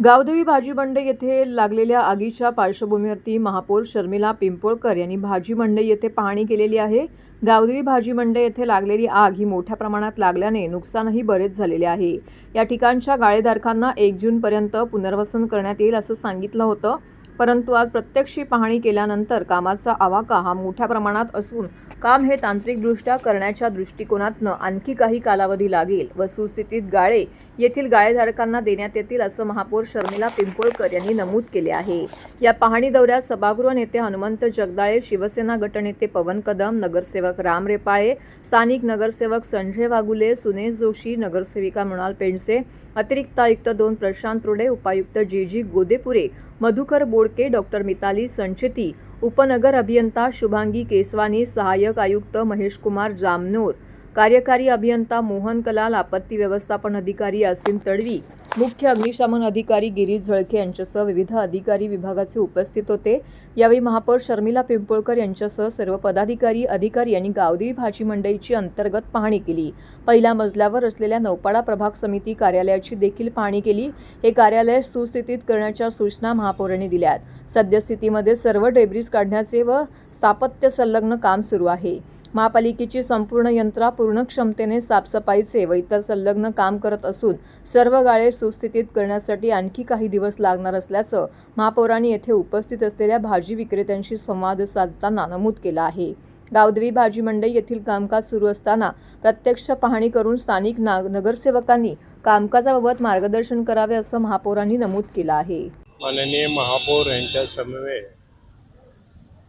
गावदेवी भाजी मंडई येथे लागलेल्या आगीच्या पार्श्वभूमीवरती महापौर शर्मिला पिंपोळकर यांनी भाजी मंडई येथे पाहणी केलेली आहे। गावदेवी भाजी मंडई येथे लागलेली आग ही मोठ्या प्रमाणात लागल्याने नुकसानही बरेच झालेले आहे। या ठिकाणच्या गाळेधारकांना 1 जूनपर्यंत पुनर्वसन करण्यात येईल असं सांगितलं होतं, परंतु आज प्रत्यक्ष पाहणी केल्यानंतर कामाचा आवाका हा मोठ्या प्रमाणात असून काम हे तांत्रिकदृष्ट्या करण्याच्या दृष्टिकोनातून आणखी काही कालावधी लागेल व सुस्थितीत गाळे येथील गाळेधारकांना देण्यात येतील असं महापौर शर्मिला पिंपोळकर यांनी नमूद केले आहे। या पाहणी दौऱ्यात सभागृह नेते हनुमंत जगदाळे, शिवसेना गटनेते पवन कदम, नगरसेवक राम रेपाळे, स्थानिक नगरसेवक संजय वागुले, सुनेश जोशी, नगरसेविका मृणाल पेंडसे, अतिरिक्त आयुक्त 2 प्रशांत रोडे, उपायुक्त जी गोदेपुरे, मधुकर बोडके, डॉक्टर मिताली संचेती, उपनगर अभियंता शुभांगी केसवानी, सहाय्यक आयुक्त महेश कुमार जामनोर, कार्यकारी अभियंता मोहन कलाल, आपत्ती व्यवस्थापन अधिकारी यासिन तडवी, मुख्य अग्निशमन अधिकारी गिरीश झळके यांच्यासह विविध अधिकारी विभागाचे उपस्थित होते। यावेळी महापौर शर्मिला पिंपोळकर यांच्यासह सर्व पदाधिकारी अधिकारी यांनी गावदेवी भाजी मंडईची अंतर्गत पाहणी केली। पहिल्या मजल्यावर असलेल्या नौपाडा प्रभाग समिती कार्यालयाची देखील पाहणी केली। हे कार्यालय सुस्थितीत करण्याच्या सूचना महापौरांनी दिल्यात। सद्यस्थितीमध्ये सर्व डेब्रिज काढण्याचे व स्थापत्य संलग्न काम सुरू आहे। महापालिकेची संपूर्ण यंत्रणा पूर्ण क्षमतेने साफसफाईचे व इतर संलग्न काम करत असून सर्व गाळे सुस्थितीत करण्यासाठी आणखी काही दिवस लागणार असल्याचं महापौरांनी येथे उपस्थित असलेल्या भाजी विक्रेत्यांशी संवाद साधताना नमूद केलं आहे। गावदेवी भाजी मंडई येथील कामकाज सुरू असताना प्रत्यक्ष पाहणी करून स्थानिक नगरसेवकांनी कामकाजाबाबत मार्गदर्शन करावे असं महापौरांनी नमूद केलं आहे। माननीय महापौर यांच्या समवेत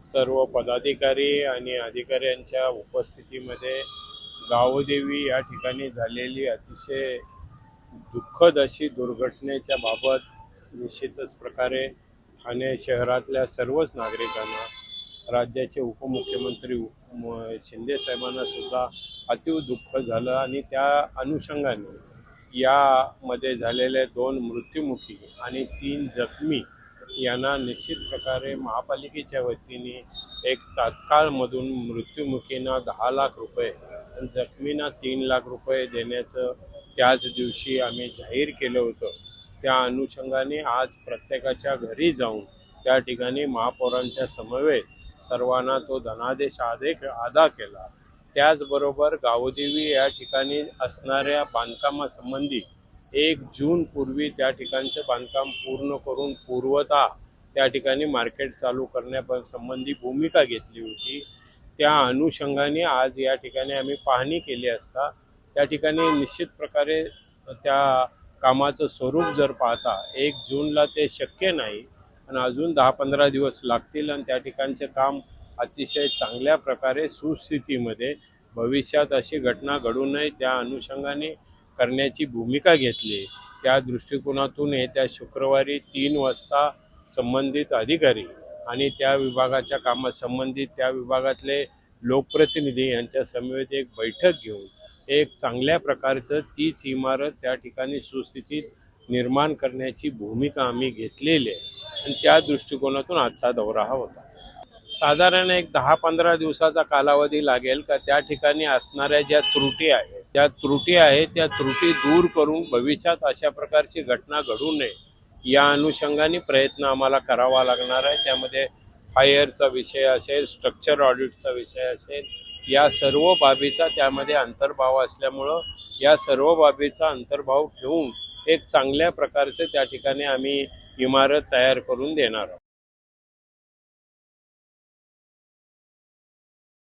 सर्व पदाधिकारी आणि अधिकाऱ्यांच्या उपस्थितीमध्ये गावदेवी या ठिकाणी झालेली अतिशय दुःखद अशी दुर्घटनेच्या बाबत निश्चितच प्रकारे ठाणे शहरातल्या सर्वच नागरिकांना, राज्याचे उपमुख्यमंत्री शिंदे साहेबांना सुद्धा अतीव दुःख झालं आणि त्या अनुषंगाने यामध्ये झालेले 2 मृत्युमुखी आणि 3 जखमी यांना निश्चित प्रकारे महापालिकेच्या वतीने एक तात्काळमधून मृत्युमुखींना 10 लाख रुपये आणि जखमींना 3 लाख रुपये देण्याचं त्याच दिवशी आम्ही जाहीर केलं होतं। त्या अनुषंगाने आज प्रत्येकाच्या घरी जाऊन त्या ठिकाणी महापौरांच्या समवेत सर्वांना तो धनादेश अदा केला। त्याचबरोबर गावदेवी या ठिकाणी असणाऱ्या बांधकामासंबंधी 1 जून पूर्वी त्या ठिकाणचं बांधकाम पूर्ण करून पूर्वतः त्या ठिकाणी मार्केट चालू करण्यासंबंधी भूमिका घेतली होती। त्या अनुषंगाने आज या ठिकाणी आम्ही पाहणी केली असता त्या ठिकाणी निश्चित प्रकारे त्या कामाचं स्वरूप जर पाहता 1 जूनला ते शक्य नाही आणि अजून 10-15 दिवस लागतील आणि त्या ठिकाणचे काम अतिशय चांगल्या प्रकारे सुस्थितीमध्ये भविष्यात अशी घटना घडू नये त्या अनुषंगाने करण्याची भूमिका घेतली। त्या दृष्टिकोनातून येत्या शुक्रवारी 3 वाजता संबंधित अधिकारी आणि त्या विभागाच्या कामासंबंधित त्या विभागातले लोकप्रतिनिधी यांच्या समवेत एक बैठक घेऊन एक चांगल्या प्रकारचं तीच इमारत त्या ठिकाणी सुस्थितीत निर्माण करण्याची भूमिका आम्ही घेतलेली आहे आणि त्या दृष्टिकोनातून आजचा दौरा हा होता। साधारण एक 10-15 दिवसाचा कालावधी लागेल का त्या ठिकाणी असणाऱ्या ज्या त्रुटी आहेत त्या त्रुटी दूर करून भविष्यात अशा प्रकारची घटना घडू नये या अनुषंगाने प्रयत्न आम्हाला करावा लागणार आहे। त्यामध्ये फायरचा विषय असेल, स्ट्रक्चर ऑडिटचा विषय असेल, या सर्व बाबीचा त्यामध्ये अंतर्भाव असल्यामुळं या सर्व बाबीचा अंतर्भाव ठेवून एक चांगल्या प्रकारचे त्या ठिकाणी आम्ही इमारत तयार करून देणार आहोत।